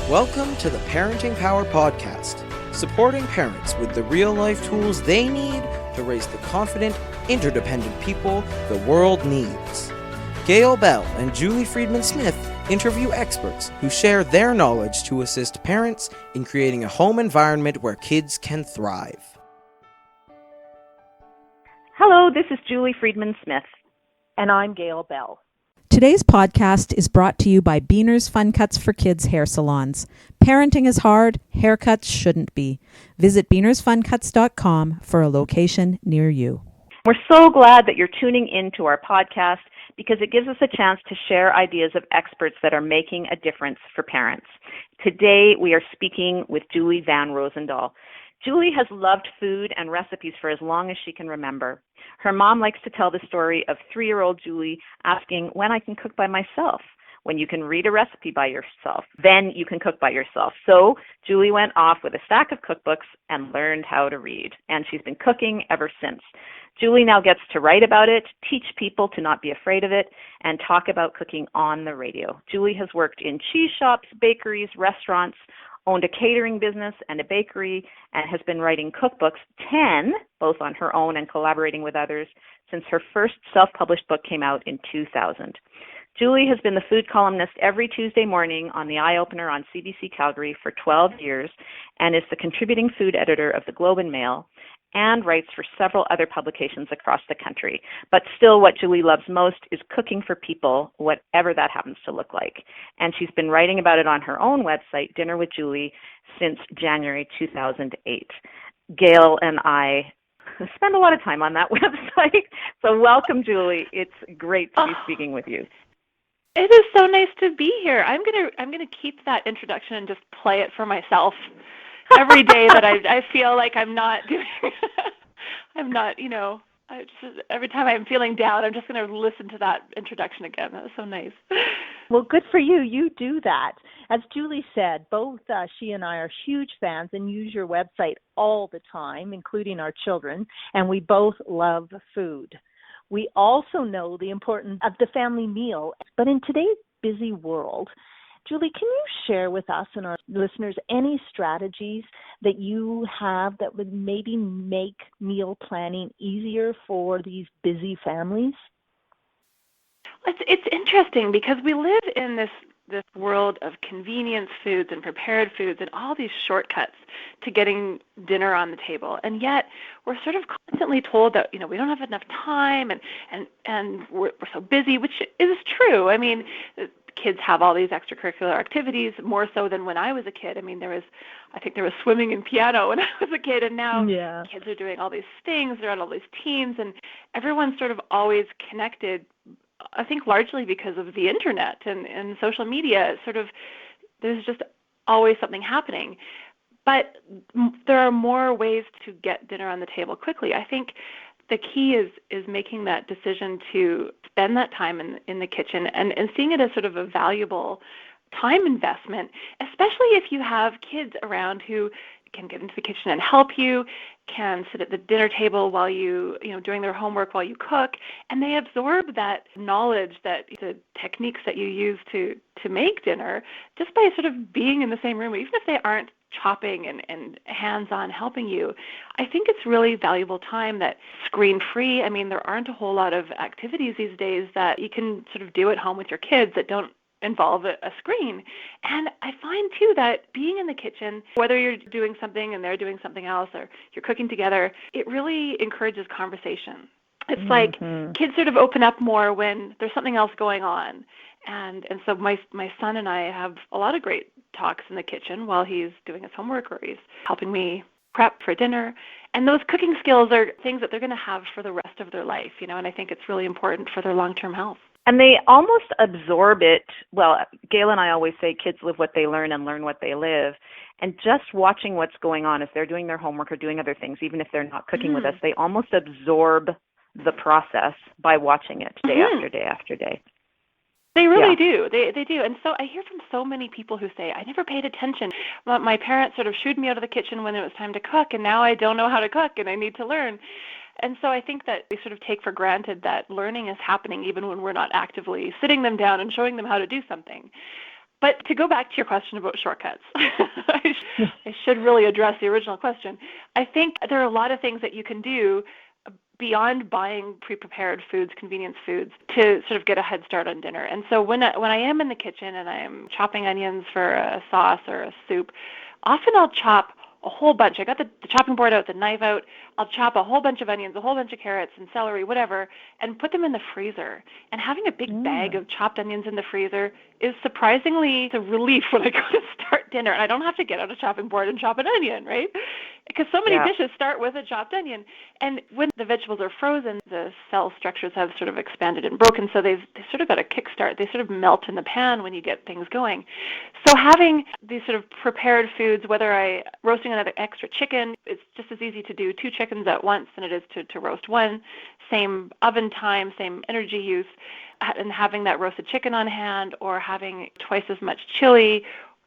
Welcome to the Parenting Power Podcast, supporting parents with the real-life tools they need to raise the confident, interdependent people the world needs. Gail Bell and Juiie Friedman-Smith interview experts who share their knowledge to assist parents in creating a home environment where kids can thrive. Hello, this is Juiie Friedman-Smith. And I'm Gail Bell. Today's podcast is brought to you by Beaner's Fun Cuts for Kids hair salons. Parenting is hard, haircuts shouldn't be. Visit beanersfuncuts.com for a location near you. We're so glad that you're tuning in to our podcast because it gives us a chance to share ideas of experts that are making a difference for parents. Today, we are speaking with Juiie Van Rosendaal. Julie has loved food and recipes for as long as she can remember. Her mom likes to tell the story of 3-year-old Julie asking when I can cook by myself. When you can read a recipe by yourself, then you can cook by yourself. So Julie went off with a stack of cookbooks and learned how to read. And she's been cooking ever since. Julie now gets to write about it, teach people to not be afraid of it, and talk about cooking on the radio. Julie has worked in cheese shops, bakeries, restaurants, owned a catering business and a bakery, and has been writing cookbooks, 10, both on her own and collaborating with others, since her first self-published book came out in 2000. Julie has been the food columnist every Tuesday morning on the Eyeopener on CBC Calgary for 12 years and is the contributing food editor of the Globe and Mail and writes for several other publications across the country. But still, what Julie loves most is cooking for people, whatever that happens to look like. And she's been writing about it on her own website, Dinner with Julie, since January 2008. Gail and I spend a lot of time on that website. So welcome, Julie. It's great to be speaking with you. It is so nice to be here. I'm gonna keep that introduction and just play it for myself every day that I feel like I'm not doing. I'm not, every time I'm feeling down, I'm just gonna listen to that introduction again. That was so nice. Well, good for you. You do that. As Julie said, both she and I are huge fans and use your website all the time, including our children, and we both love food. We also know the importance of the family meal, but in today's busy world, Julie, can you share with us and our listeners any strategies that you have that would maybe make meal planning easier for these busy families? It's interesting because we live in this world of convenience foods and prepared foods and all these shortcuts to getting dinner on the table. And yet we're sort of constantly told that, we don't have enough time and we're so busy, which is true. I mean, kids have all these extracurricular activities more so than when I was a kid. I mean, I think there was swimming and piano when I was a kid, and now kids are doing all these things. They're on all these teams, and everyone's sort of always connected, I think largely because of the internet and social media. There's just always something happening. But there are more ways to get dinner on the table quickly. I think the key is making that decision to spend that time in the kitchen and seeing it as sort of a valuable time investment, especially if you have kids around who can get into the kitchen and help you, can sit at the dinner table while doing their homework while you cook, and they absorb that knowledge, that the techniques that you use to make dinner just by sort of being in the same room, even if they aren't chopping and hands-on helping you. I think it's really valuable time that screen-free. I mean, there aren't a whole lot of activities these days that you can sort of do at home with your kids that don't involve a screen. And I find, too, that being in the kitchen, whether you're doing something and they're doing something else or you're cooking together, it really encourages conversation. It's like kids sort of open up more when there's something else going on. And so my son and I have a lot of great talks in the kitchen while he's doing his homework or he's helping me prep for dinner. And those cooking skills are things that they're going to have for the rest of their life, and I think it's really important for their long-term health. And they almost absorb it. Well, Gail and I always say kids live what they learn and learn what they live. And just watching what's going on as they're doing their homework or doing other things, even if they're not cooking with us, they almost absorb the process by watching it day after day after day. They really do. They do. And so I hear from so many people who say, I never paid attention. My parents sort of shooed me out of the kitchen when it was time to cook, and now I don't know how to cook and I need to learn. And so I think that we sort of take for granted that learning is happening even when we're not actively sitting them down and showing them how to do something. But to go back to your question about shortcuts, I should really address the original question. I think there are a lot of things that you can do beyond buying pre-prepared foods, convenience foods, to sort of get a head start on dinner. And so when I am in the kitchen and I am chopping onions for a sauce or a soup, often I'll chop a whole bunch. I got the chopping board out, the knife out. I'll chop a whole bunch of onions, a whole bunch of carrots and celery, whatever, and put them in the freezer. And having a big bag of chopped onions in the freezer is surprisingly a relief when I go to start dinner. And I don't have to get out a chopping board and chop an onion, right? Because so many dishes start with a chopped onion. And when the vegetables are frozen, the cell structures have sort of expanded and broken, so they sort of got a kickstart. They sort of melt in the pan when you get things going. So having these sort of prepared foods, whether I roasting another extra chicken, it's just as easy to do 2 chickens at once than it is to roast one. Same oven time, same energy use, and having that roasted chicken on hand, or having twice as much chili,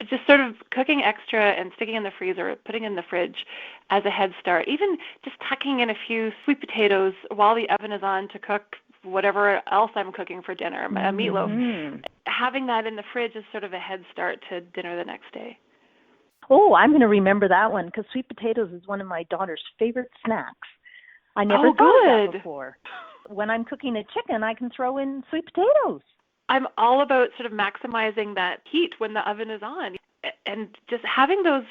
just sort of cooking extra and sticking in the freezer, putting in the fridge as a head start. Even just tucking in a few sweet potatoes while the oven is on to cook whatever else I'm cooking for dinner, a meatloaf. Having that in the fridge is sort of a head start to dinner the next day. Oh, I'm going to remember that one, because sweet potatoes is one of my daughter's favorite snacks. I never thought of that before. When I'm cooking a chicken, I can throw in sweet potatoes. I'm all about sort of maximizing that heat when the oven is on. And just having those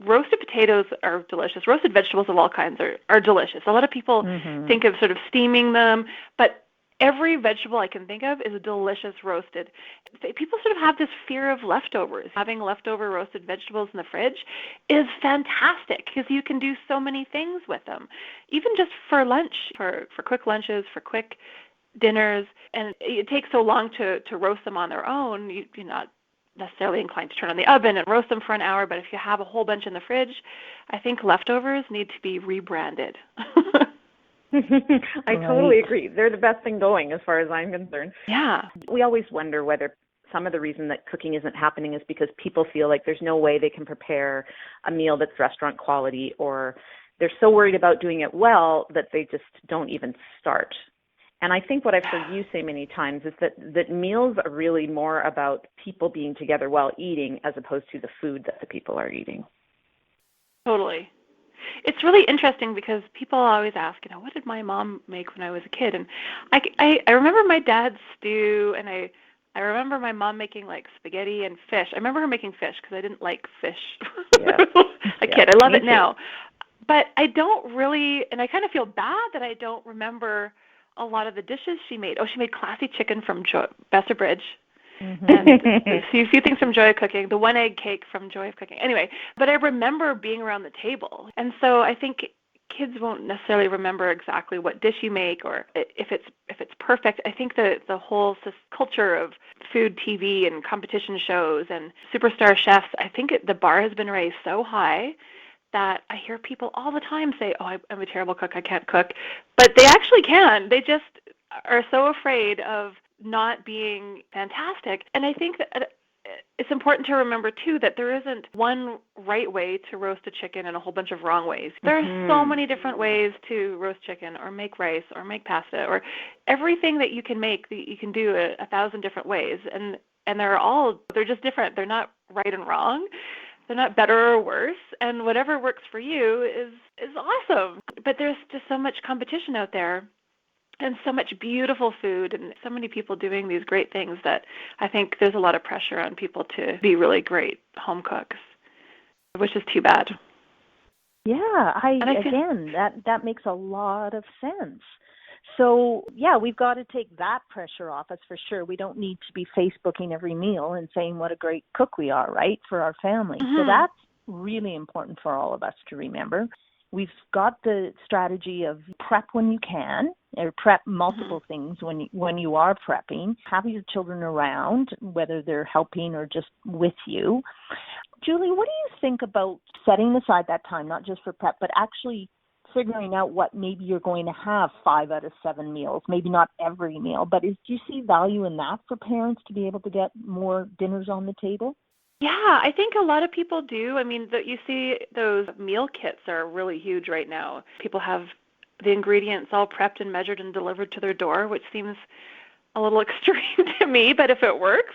roasted potatoes are delicious. Roasted vegetables of all kinds are delicious. A lot of people think of sort of steaming them, but every vegetable I can think of is a delicious roasted. People sort of have this fear of leftovers. Having leftover roasted vegetables in the fridge is fantastic because you can do so many things with them, even just for lunch, for quick lunches, for quick dinners. And it takes so long to roast them on their own. You're not necessarily inclined to turn on the oven and roast them for an hour, but if you have a whole bunch in the fridge, I think leftovers need to be rebranded. I totally agree. They're the best thing going as far as I'm concerned. Yeah. We always wonder whether some of the reason that cooking isn't happening is because people feel like there's no way they can prepare a meal that's restaurant quality, or they're so worried about doing it well that they just don't even start. And I think what I've heard you say many times is that meals are really more about people being together while eating as opposed to the food that the people are eating. Totally. It's really interesting because people always ask, what did my mom make when I was a kid? And I remember my dad's stew, and I remember my mom making like spaghetti and fish. I remember her making fish because I didn't like fish a kid. I love it now. But I don't really, and I kind of feel bad that I don't remember a lot of the dishes she made. Oh, she made classy chicken from Besser Bridge. And a few things from Joy of Cooking, the 1-egg cake from Joy of Cooking. Anyway, but I remember being around the table. And so I think kids won't necessarily remember exactly what dish you make or if it's perfect. I think the whole culture of food TV and competition shows and superstar chefs, I think the bar has been raised so high that I hear people all the time say, I'm a terrible cook, I can't cook. But they actually can. They just are so afraid of not being fantastic. And I think that it's important to remember, too, that there isn't one right way to roast a chicken and a whole bunch of wrong ways. There are so many different ways to roast chicken or make rice or make pasta, or everything that you can make, that you can do 1,000 different ways. And they're just different. They're not right and wrong. They're not better or worse, and whatever works for you is awesome. But there's just so much competition out there and so much beautiful food and so many people doing these great things that I think there's a lot of pressure on people to be really great home cooks, which is too bad. Yeah, that makes a lot of sense. So, yeah, we've got to take that pressure off us for sure. We don't need to be Facebooking every meal and saying what a great cook we are, right, for our family. So that's really important for all of us to remember. We've got the strategy of prep when you can, or prep multiple things when you are prepping. Have your children around, whether they're helping or just with you. Julie, what do you think about setting aside that time, not just for prep, but actually figuring out what maybe you're going to have 5 out of 7 meals, maybe not every meal, but do you see value in that for parents to be able to get more dinners on the table? Yeah, I think a lot of people do. I mean, you see those meal kits are really huge right now. People have the ingredients all prepped and measured and delivered to their door, which seems a little extreme to me, but if it works,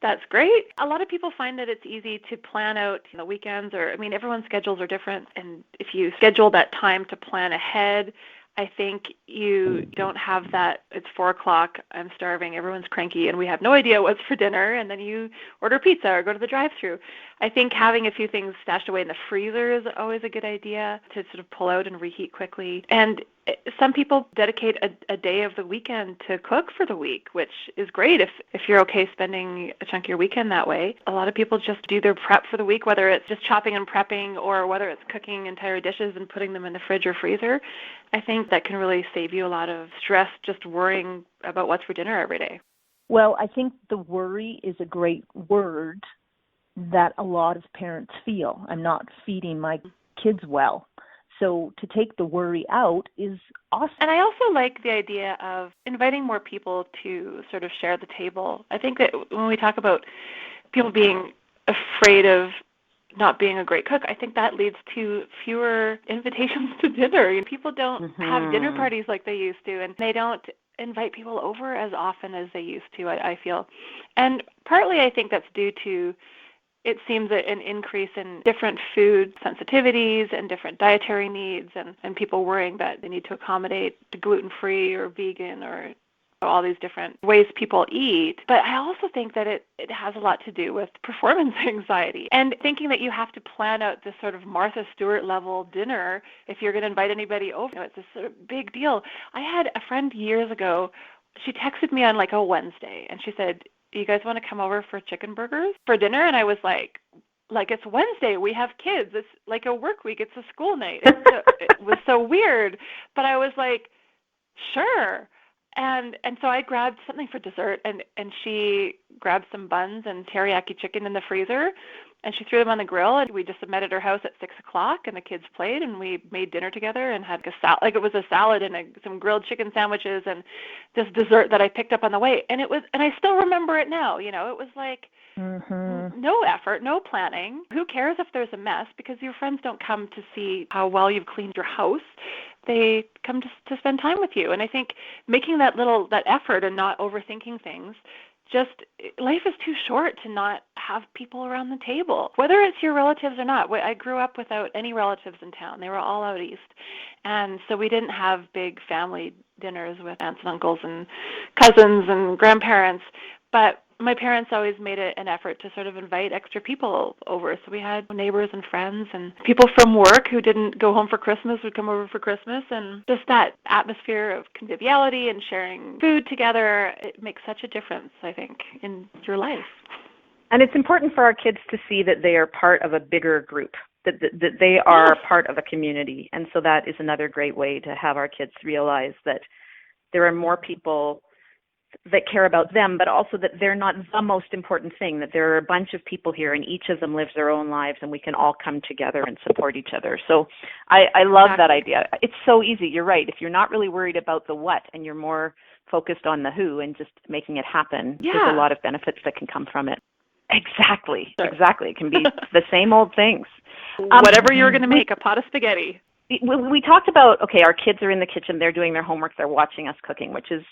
That's great. A lot of people find that it's easy to plan out the weekends, everyone's schedules are different. And if you schedule that time to plan ahead, I think you don't have that, it's 4 o'clock, I'm starving, everyone's cranky, and we have no idea what's for dinner, and then you order pizza or go to the drive-thru. I think having a few things stashed away in the freezer is always a good idea to sort of pull out and reheat quickly. And some people dedicate a day of the weekend to cook for the week, which is great if you're okay spending a chunk of your weekend that way. A lot of people just do their prep for the week, whether it's just chopping and prepping or whether it's cooking entire dishes and putting them in the fridge or freezer. I think that can really save you a lot of stress just worrying about what's for dinner every day. Well, I think the worry is a great word that a lot of parents feel. I'm not feeding my kids well. So to take the worry out is awesome. And I also like the idea of inviting more people to sort of share the table. I think that when we talk about people being afraid of not being a great cook, I think that leads to fewer invitations to dinner. People don't have dinner parties like they used to, and they don't invite people over as often as they used to, I feel. And partly I think that's due to, it seems, an increase in different food sensitivities and different dietary needs, and people worrying that they need to accommodate the gluten-free or vegan or all these different ways people eat. But I also think that it has a lot to do with performance anxiety and thinking that you have to plan out this sort of Martha Stewart level dinner if you're going to invite anybody over. It's this sort of big deal. I had a friend years ago, she texted me on like a Wednesday, and she said, "You guys want to come over for chicken burgers for dinner?" And I was like, it's Wednesday, we have kids, it's like a work week, it's a school night. It was so weird, but I was like, sure. And so I grabbed something for dessert, and she grabbed some buns and teriyaki chicken in the freezer, and she threw them on the grill, and we just met at her house at 6 o'clock, and the kids played, and we made dinner together and had a salad, like it was a salad and some grilled chicken sandwiches and this dessert that I picked up on the way. And I still remember it now, it was like no effort, no planning. Who cares if there's a mess, because your friends don't come to see how well you've cleaned your house. They come to spend time with you. And I think making that effort and not overthinking things, life is too short to not have people around the table, whether it's your relatives or not. I grew up without any relatives in town. They were all out east. And so we didn't have big family dinners with aunts and uncles and cousins and grandparents. But my parents always made it an effort to sort of invite extra people over. So we had neighbors and friends, and people from work who didn't go home for Christmas would come over for Christmas. And just that atmosphere of conviviality and sharing food together, it makes such a difference, I think, in your life. And it's important for our kids to see that they are part of a bigger group, that they are part of a community. And so that is another great way to have our kids realize that there are more people that care about them, but also that they're not the most important thing, that there are a bunch of people here and each of them lives their own lives, and we can all come together and support each other. So I love that idea. It's so easy. You're right. If you're not really worried about the what and you're more focused on the who and just making it happen, there's a lot of benefits that can come from it. Exactly. It can be the same old things. Whatever you're going to make, a pot of spaghetti. We talked about, our kids are in the kitchen, they're doing their homework, they're watching us cooking, which is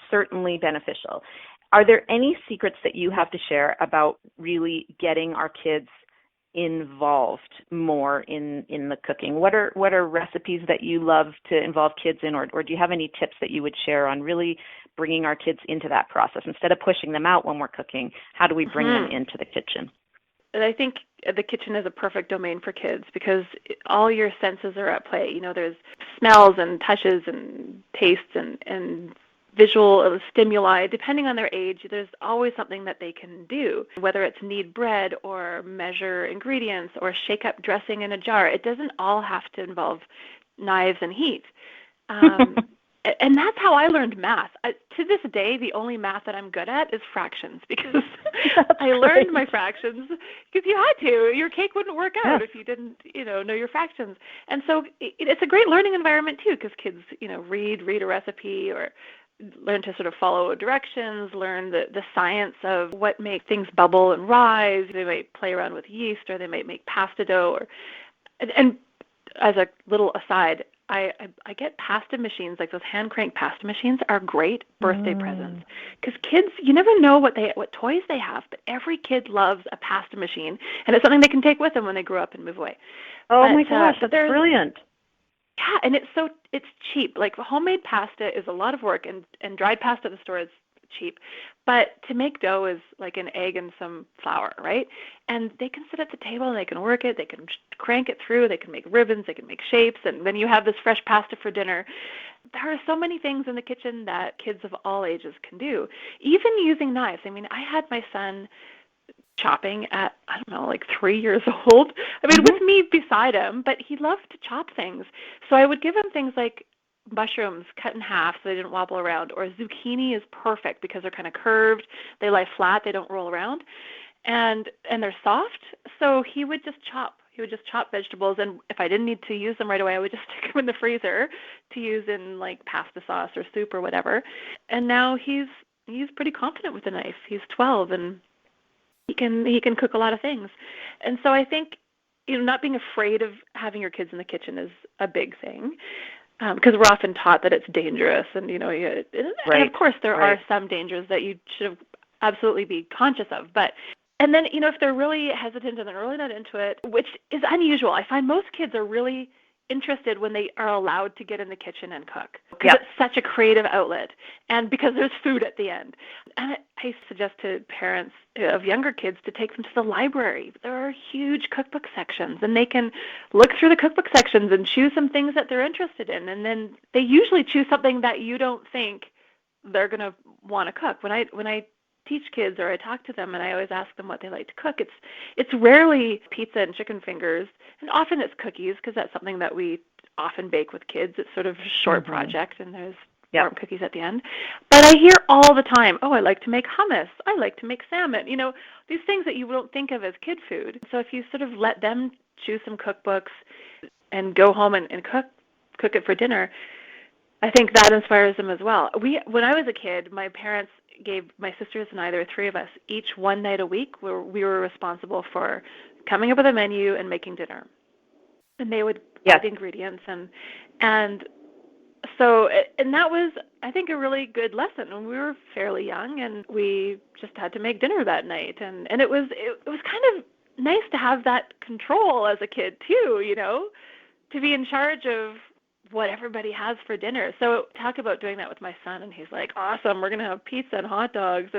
certainly beneficial. Are there any secrets that you have to share about really getting our kids involved more in the cooking? What are recipes that you love to involve kids in, or do you have any tips that you would share on really bringing our kids into that process? Instead of pushing them out when we're cooking, how do we bring them into the kitchen? And I think the kitchen is a perfect domain for kids because all your senses are at play. There's smells and touches and tastes and visual stimuli. Depending on their age, there's always something that they can do, whether it's knead bread or measure ingredients or shake up dressing in a jar. It doesn't all have to involve knives and heat. And that's how I learned math. To this day, the only math that I'm good at is fractions because I learned my fractions because you had to. Your cake wouldn't work out if you didn't, know your fractions. And so it's a great learning environment too because kids, read a recipe or learn to sort of follow directions, learn the science of what makes things bubble and rise. They might play around with yeast or they might make pasta dough. And as a little aside, I get pasta machines, like those hand crank pasta machines are great birthday presents, because kids, you never know what toys they have, but every kid loves a pasta machine, and it's something they can take with them when they grow up and move away. Oh my gosh, that's brilliant. Yeah, and it's cheap. Like homemade pasta is a lot of work, and dried pasta at the store is cheap. But to make dough is like an egg and some flour, right? And they can sit at the table and they can work it, they can crank it through, they can make ribbons, they can make shapes, and then you have this fresh pasta for dinner. There are so many things in the kitchen that kids of all ages can do, even using knives. I mean, I had my son chopping at, I don't know, like 3 years old. I mean, with me beside him, but he loved to chop things. So I would give him things like mushrooms cut in half so they didn't wobble around, or zucchini is perfect because they're kind of curved, they lie flat, they don't roll around, and they're soft. So he would just chop vegetables, and if I didn't need to use them right away, I would just stick them in the freezer to use in like pasta sauce or soup or whatever. And now he's pretty confident with a knife. He's 12 and he can cook a lot of things. And so I think, not being afraid of having your kids in the kitchen is a big thing. Because we're often taught that it's dangerous, and and of course there are some dangers that you should absolutely be conscious of. And then if they're really hesitant and they're really not into it, which is unusual, I find most kids are really interested when they are allowed to get in the kitchen and cook, because it's such a creative outlet, and because there's food at the end. And I suggest to parents of younger kids to take them to the library. There are huge cookbook sections, and they can look through the cookbook sections and choose some things that they're interested in, and then they usually choose something that you don't think they're going to want to cook. When I teach kids or I talk to them and I always ask them what they like to cook, it's rarely pizza and chicken fingers, and often it's cookies, because that's something that we often bake with kids. It's sort of a short project, and there's warm cookies at the end. But I hear all the time, I like to make hummus, I like to make salmon, these things that you don't think of as kid food. So if you sort of let them choose some cookbooks and go home and cook it for dinner, I think that inspires them as well. When I was a kid, my parents gave my sisters and I, there were three of us, each one night a week where we were responsible for coming up with a menu and making dinner. And they would buy the ingredients, and that was, I think, a really good lesson. When we were fairly young, and we just had to make dinner that night, and it was kind of nice to have that control as a kid too, to be in charge of what everybody has for dinner. So talk about doing that with my son, and he's like, awesome, we're going to have pizza and hot dogs.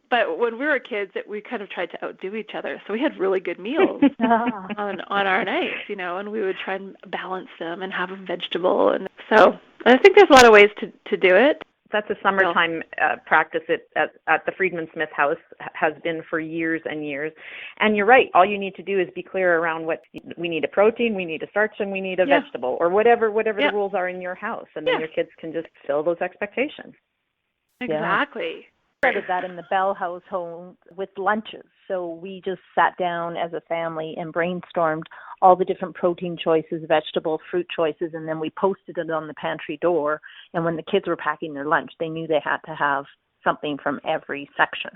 But when we were kids, we kind of tried to outdo each other. So we had really good meals on our nights, and we would try and balance them and have a vegetable. And so I think there's a lot of ways to do it. That's a summertime practice at the Friedman Smith house, has been for years and years. And you're right. All you need to do is be clear around what we need: a protein, we need a starch, and we need a vegetable, or whatever the rules are in your house. And then your kids can just fill those expectations. Exactly. Started that in the Bell household with lunches. So we just sat down as a family and brainstormed all the different protein choices, vegetable, fruit choices, and then we posted it on the pantry door. And when the kids were packing their lunch, they knew they had to have something from every section.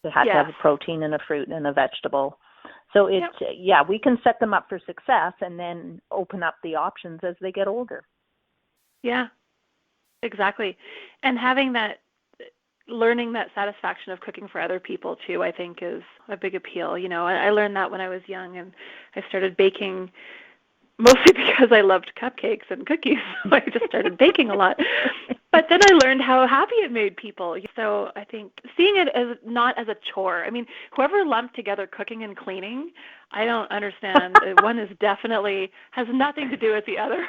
They had to have a protein and a fruit and a vegetable. So we can set them up for success and then open up the options as they get older. Yeah, exactly. And having learning that satisfaction of cooking for other people too, I think, is a big appeal. I learned that when I was young, and I started baking mostly because I loved cupcakes and cookies. So I just started baking a lot. But then I learned how happy it made people. So I think seeing it as not as a chore. I mean, whoever lumped together cooking and cleaning, I don't understand. One is definitely has nothing to do with the other.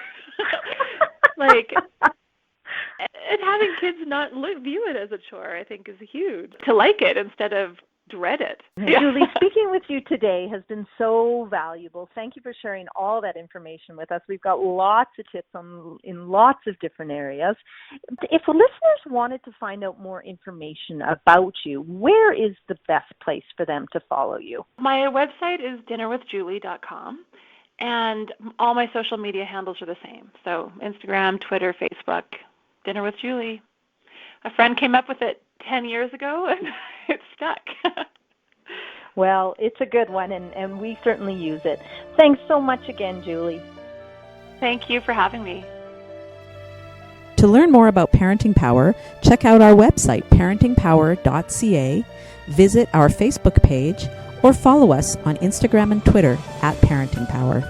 And having kids not view it as a chore, I think, is huge. To like it instead of dread it. Julie, speaking with you today has been so valuable. Thank you for sharing all that information with us. We've got lots of tips in lots of different areas. If listeners wanted to find out more information about you, where is the best place for them to follow you? My website is dinnerwithjulie.com. And all my social media handles are the same. So Instagram, Twitter, Facebook, Dinner with Julie. A friend came up with it 10 years ago, and it stuck. Well, it's a good one, and we certainly use it. Thanks so much again, Julie. Thank you for having me. To learn more about Parenting Power, check out our website, parentingpower.ca, visit our Facebook page, or follow us on Instagram and Twitter @Parenting Power.